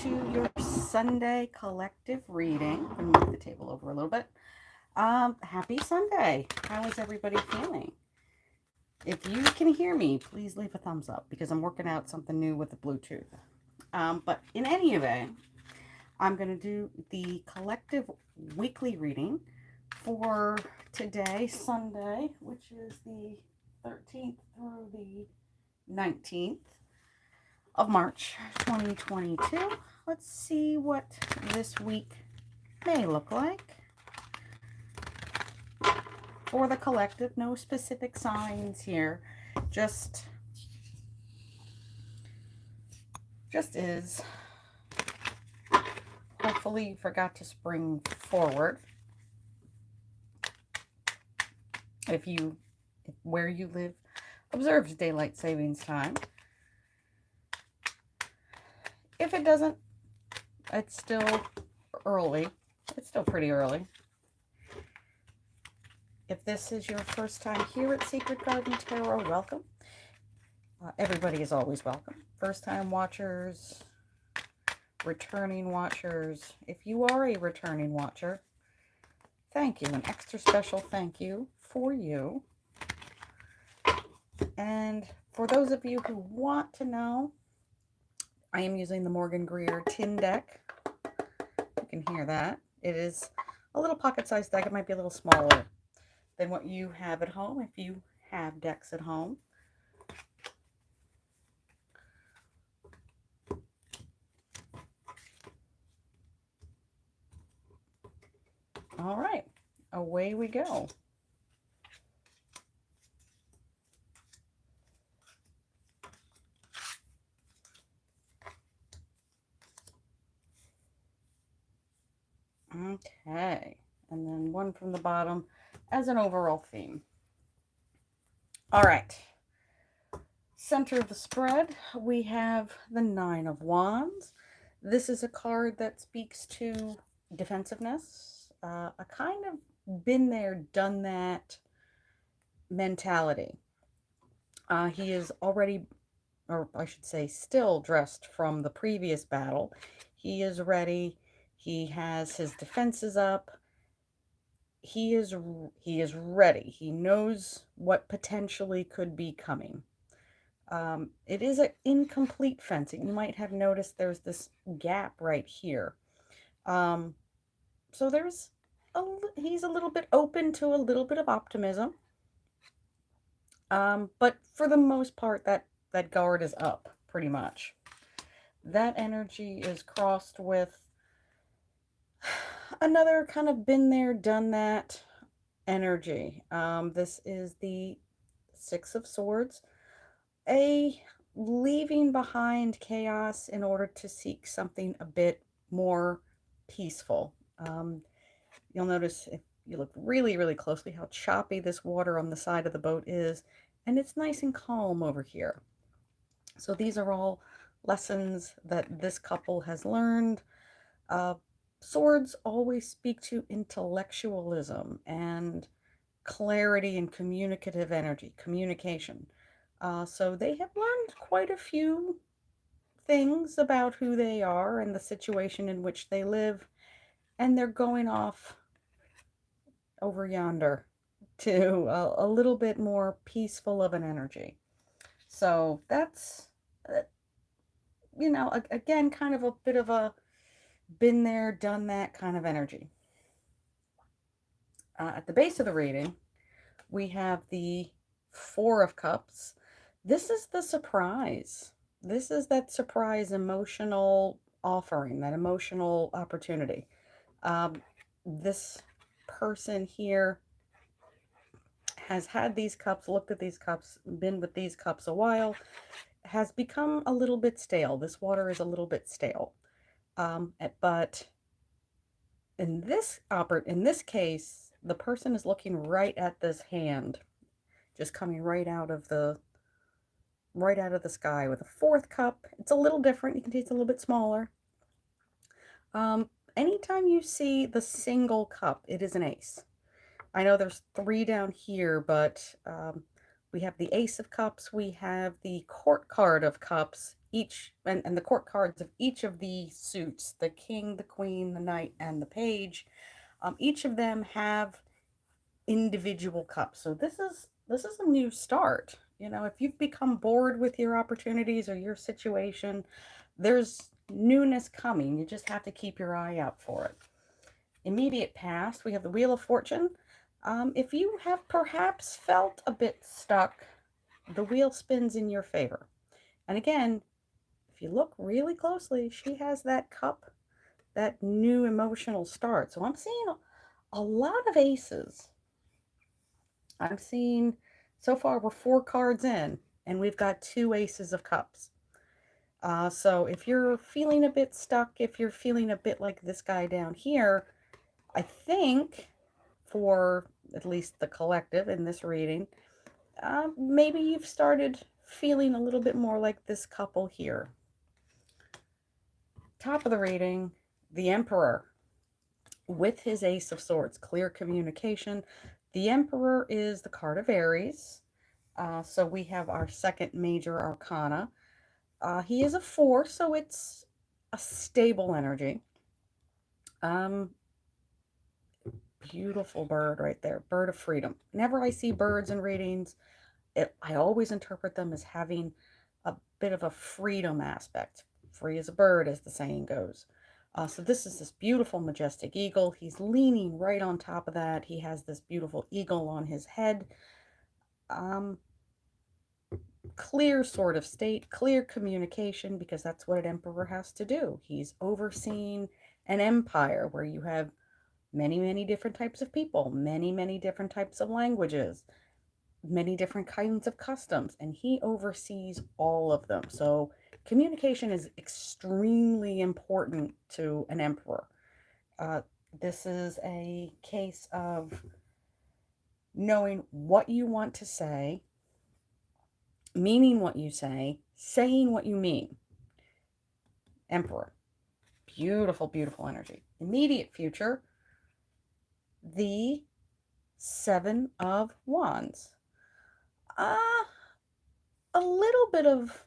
to your Sunday collective reading. I'm gonna move the table over a little bit. Happy Sunday. How is everybody feeling? If you can hear me, please leave a thumbs up because I'm working out something new with the Bluetooth. But in any event, I'm going to do the collective weekly reading for today, Sunday, which is the 13th through the 19th of March 2022. Let's see what this week may look like for the collective. No specific signs here, just is. Hopefully you forgot to spring forward. If where you live observes daylight savings time. If it doesn't, it's still early. It's still pretty early. If this is your first time here at Secret Garden Tarot, welcome. Everybody is always welcome. First time watchers, returning watchers. If you are a returning watcher, thank you. An extra special thank you for you. And for those of you who want to know, I am using the Morgan Greer tin deck. You can hear that. It is a little pocket-sized deck. It might be a little smaller than what you have at home if you have decks at home. All right, away we go. Okay, and then one from the bottom as an overall theme. All right, center of the spread, we have the Nine of Wands. This is a card that speaks to defensiveness, a kind of been there, done that mentality. He is already, or I should say, still dressed from the previous battle. He is ready. He has his defenses up. He is ready. He knows what potentially could be coming. It is an incomplete fencing. You might have noticed there's this gap right here. So he's a little bit open to a little bit of optimism. But for the most part, that guard is up pretty much. That energy is crossed with another kind of been there, done that energy. This is the Six of Swords, a leaving behind chaos in order to seek something a bit more peaceful. You'll notice if you look really, really closely how choppy this water on the side of the boat is, and it's nice and calm over here. So these are all lessons that this couple has learned. Swords always speak to intellectualism and clarity and communicative energy, communication. So they have learned quite a few things about who they are and the situation in which they live, and they're going off over yonder to a little bit more peaceful of an energy. So that's, again, kind of a bit of a been there, done that kind of energy. At the base of the reading, we have the Four of Cups. This is the surprise. This is that surprise emotional offering, that emotional opportunity. This person here has had these cups, looked at these cups, been with these cups a while, has become a little bit stale. This water is a little bit stale. But in this case, the person is looking right at this hand, just coming right out of the sky with a fourth cup. It's a little different. You can see it's a little bit smaller. Anytime you see the single cup, it is an ace. I know there's three down here, but we have the Ace of Cups, we have the Court card of Cups, and the court cards of each of the suits, the king, the queen, the knight, and the page, each of them have individual cups. So this is a new start. You know, if you've become bored with your opportunities or your situation, there's newness coming. You just have to keep your eye out for it. Immediate past, we have the Wheel of Fortune. If you have perhaps felt a bit stuck, the wheel spins in your favor. And again, if you look really closely, she has that cup, that new emotional start. So I'm seeing a lot of aces. I'm seeing so far we're 4 cards in, and we've got 2 aces of cups. So if you're feeling a bit stuck, if you're feeling a bit like this guy down here, I think for at least the collective in this reading, maybe you've started feeling a little bit more like this couple here. Top of the reading, the Emperor with his Ace of Swords, clear communication. The Emperor is the card of Aries. So we have our second major arcana. He is a 4, so it's a stable energy. Um, Beautiful bird right there, bird of freedom. Whenever I see birds in readings, I always interpret them as having a bit of a freedom aspect. Free as a bird, as the saying goes. So this is this beautiful, majestic eagle. He's leaning right on top of that. He has this beautiful eagle on his head. Um, Clear sort of state, clear communication, because that's what an emperor has to do. He's overseeing an empire where you have many, many different types of people, many, many different types of languages, many different kinds of customs, and he oversees all of them. So communication is extremely important to an emperor. Uh, this is a case of knowing what you want to say, meaning what you say, saying what you mean. Emperor. Beautiful, beautiful energy. Immediate future, the Seven of Wands. Uh, a little bit of,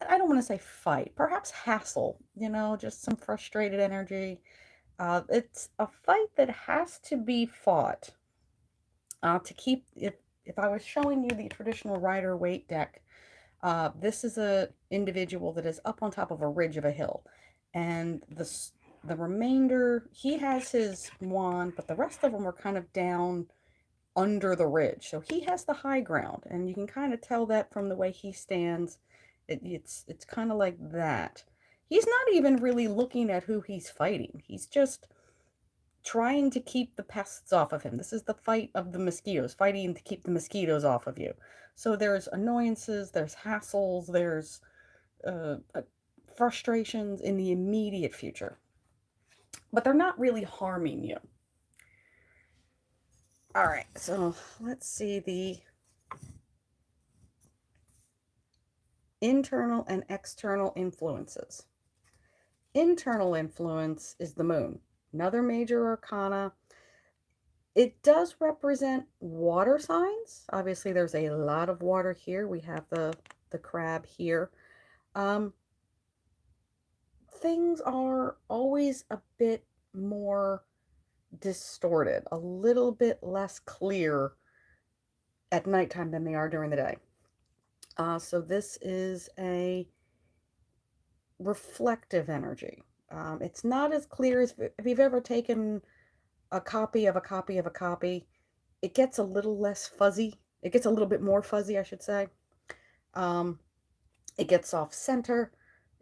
I don't want to say fight, perhaps hassle, just some frustrated energy. It's a fight that has to be fought to keep, if I was showing you the traditional Rider Waite deck, this is a individual that is up on top of a ridge of a hill, and the remainder, he has his wand, but the rest of them are kind of down under the ridge. So he has the high ground, and you can kind of tell that from the way he stands. It's kind of like that. He's not even really looking at who he's fighting. He's just trying to keep the pests off of him. This is the fight of the mosquitoes, fighting to keep the mosquitoes off of you. So there's annoyances, there's hassles, there's frustrations in the immediate future, but they're not really harming you. All right, so let's see the internal and external influences. Internal influence is the moon, another major arcana. It does represent water signs. Obviously, there's a lot of water here. We have the crab here. Um, Things are always a bit more distorted, a little bit less clear at nighttime than they are during the day. So this is a reflective energy. It's not as clear as if you've ever taken a copy of a copy of a copy. It gets a little less fuzzy. It gets a little bit more fuzzy, I should say. Um, it gets off center.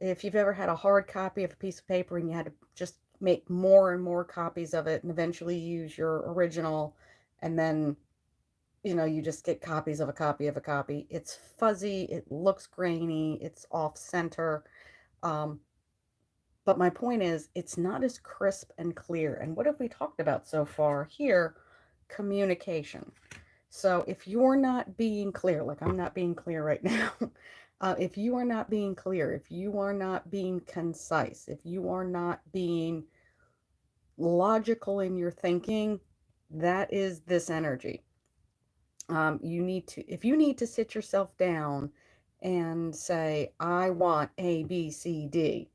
If you've ever had a hard copy of a piece of paper and you had to just make more and more copies of it and eventually use your original, and then you just get copies of a copy of a copy. It's fuzzy, it looks grainy, it's off center. Um, but my point is, it's not as crisp and clear. And what have we talked about so far here? Communication. So if you're not being clear, like I'm not being clear right now, if you are not being clear, if you are not being concise, if you are not being logical in your thinking, that is this energy. If you need to sit yourself down and say, I want A, B, C, D.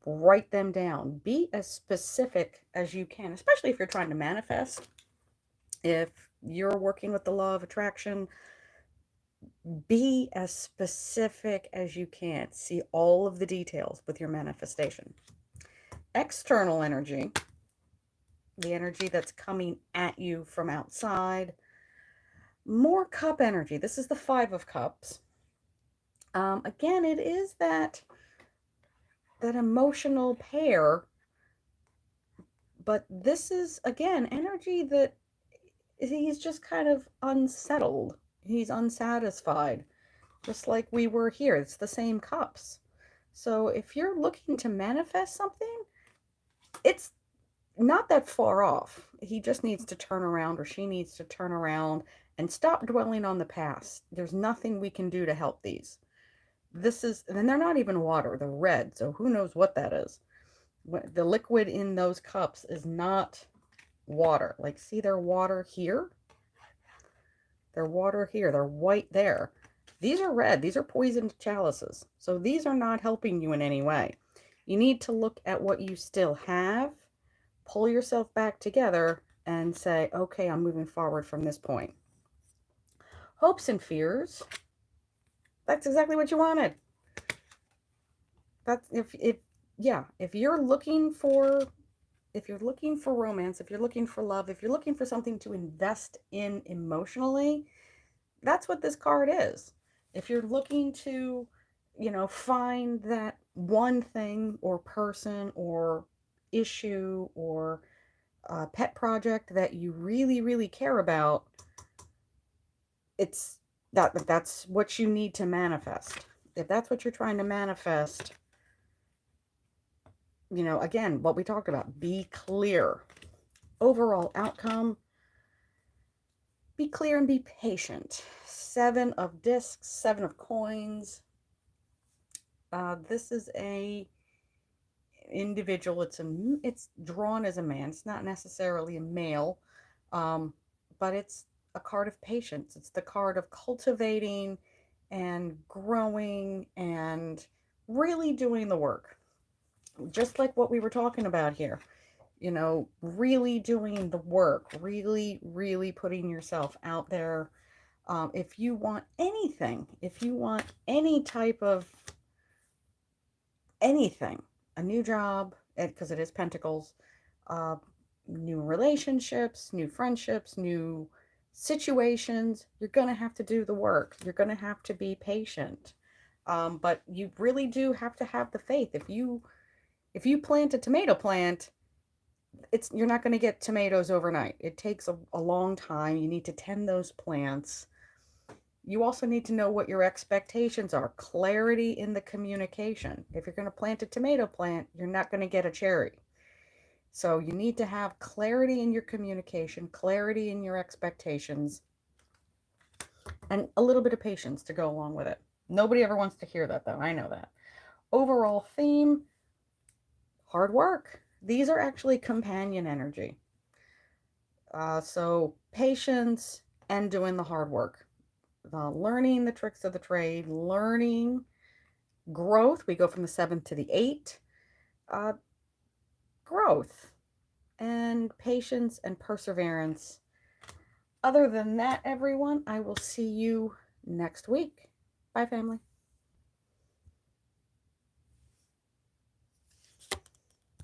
Write them down. Be as specific as you can, especially if you're trying to manifest. If you're working with the law of attraction, be as specific as you can. See all of the details with your manifestation. External energy, the energy that's coming at you from outside. More cup energy. This is the Five of Cups. Again, it is that emotional pair, but this is again energy that he's just kind of unsettled. He's unsatisfied, just like we were here. It's the same cups. So if you're looking to manifest something, it's not that far off. He just needs to turn around, or she needs to turn around and stop dwelling on the past. There's nothing we can do to help these. This is, and they're not even water, they're red, so who knows what that is. The liquid in those cups is not water. Like, see their water here? Their water here, they're white there. These are red, these are poisoned chalices. So these are not helping you in any way. You need to look at what you still have, pull yourself back together, and say, okay, I'm moving forward from this point. Hopes and fears. That's exactly what you wanted. That's if you're looking for romance, if you're looking for love, if you're looking for something to invest in emotionally, that's what this card is. If you're looking to, find that one thing or person or issue or pet project that you really, really care about, it's that's what you need to manifest. If that's what you're trying to manifest, again, what we talked about, be clear. Overall outcome, be clear and be patient. 7 of discs, 7 of coins. This is a individual. It's drawn as a man. It's not necessarily a male, but it's a card of patience. It's the card of cultivating and growing and really doing the work. Just like what we were talking about here, really doing the work, really, really putting yourself out there. If you want anything, if you want any type of anything, a new job, because it is Pentacles, uh, new relationships, new friendships, new situations, you're going to have to do the work. You're going to have to be patient. But you really do have to have the faith. If you plant a tomato plant, you're not going to get tomatoes overnight. It takes a long time. You need to tend those plants. You also need to know what your expectations are. Clarity in the communication. If you're going to plant a tomato plant, you're not going to get a cherry. So you need to have clarity in your communication, clarity in your expectations, and a little bit of patience to go along with it. Nobody ever wants to hear that, though. I know that. Overall theme, hard work. These are actually companion energy. So patience and doing the hard work. Learning the tricks of the trade, learning growth. We go from the 7 to the 8. Growth and patience and perseverance. Other than that, everyone, I will see you next week. Bye, family.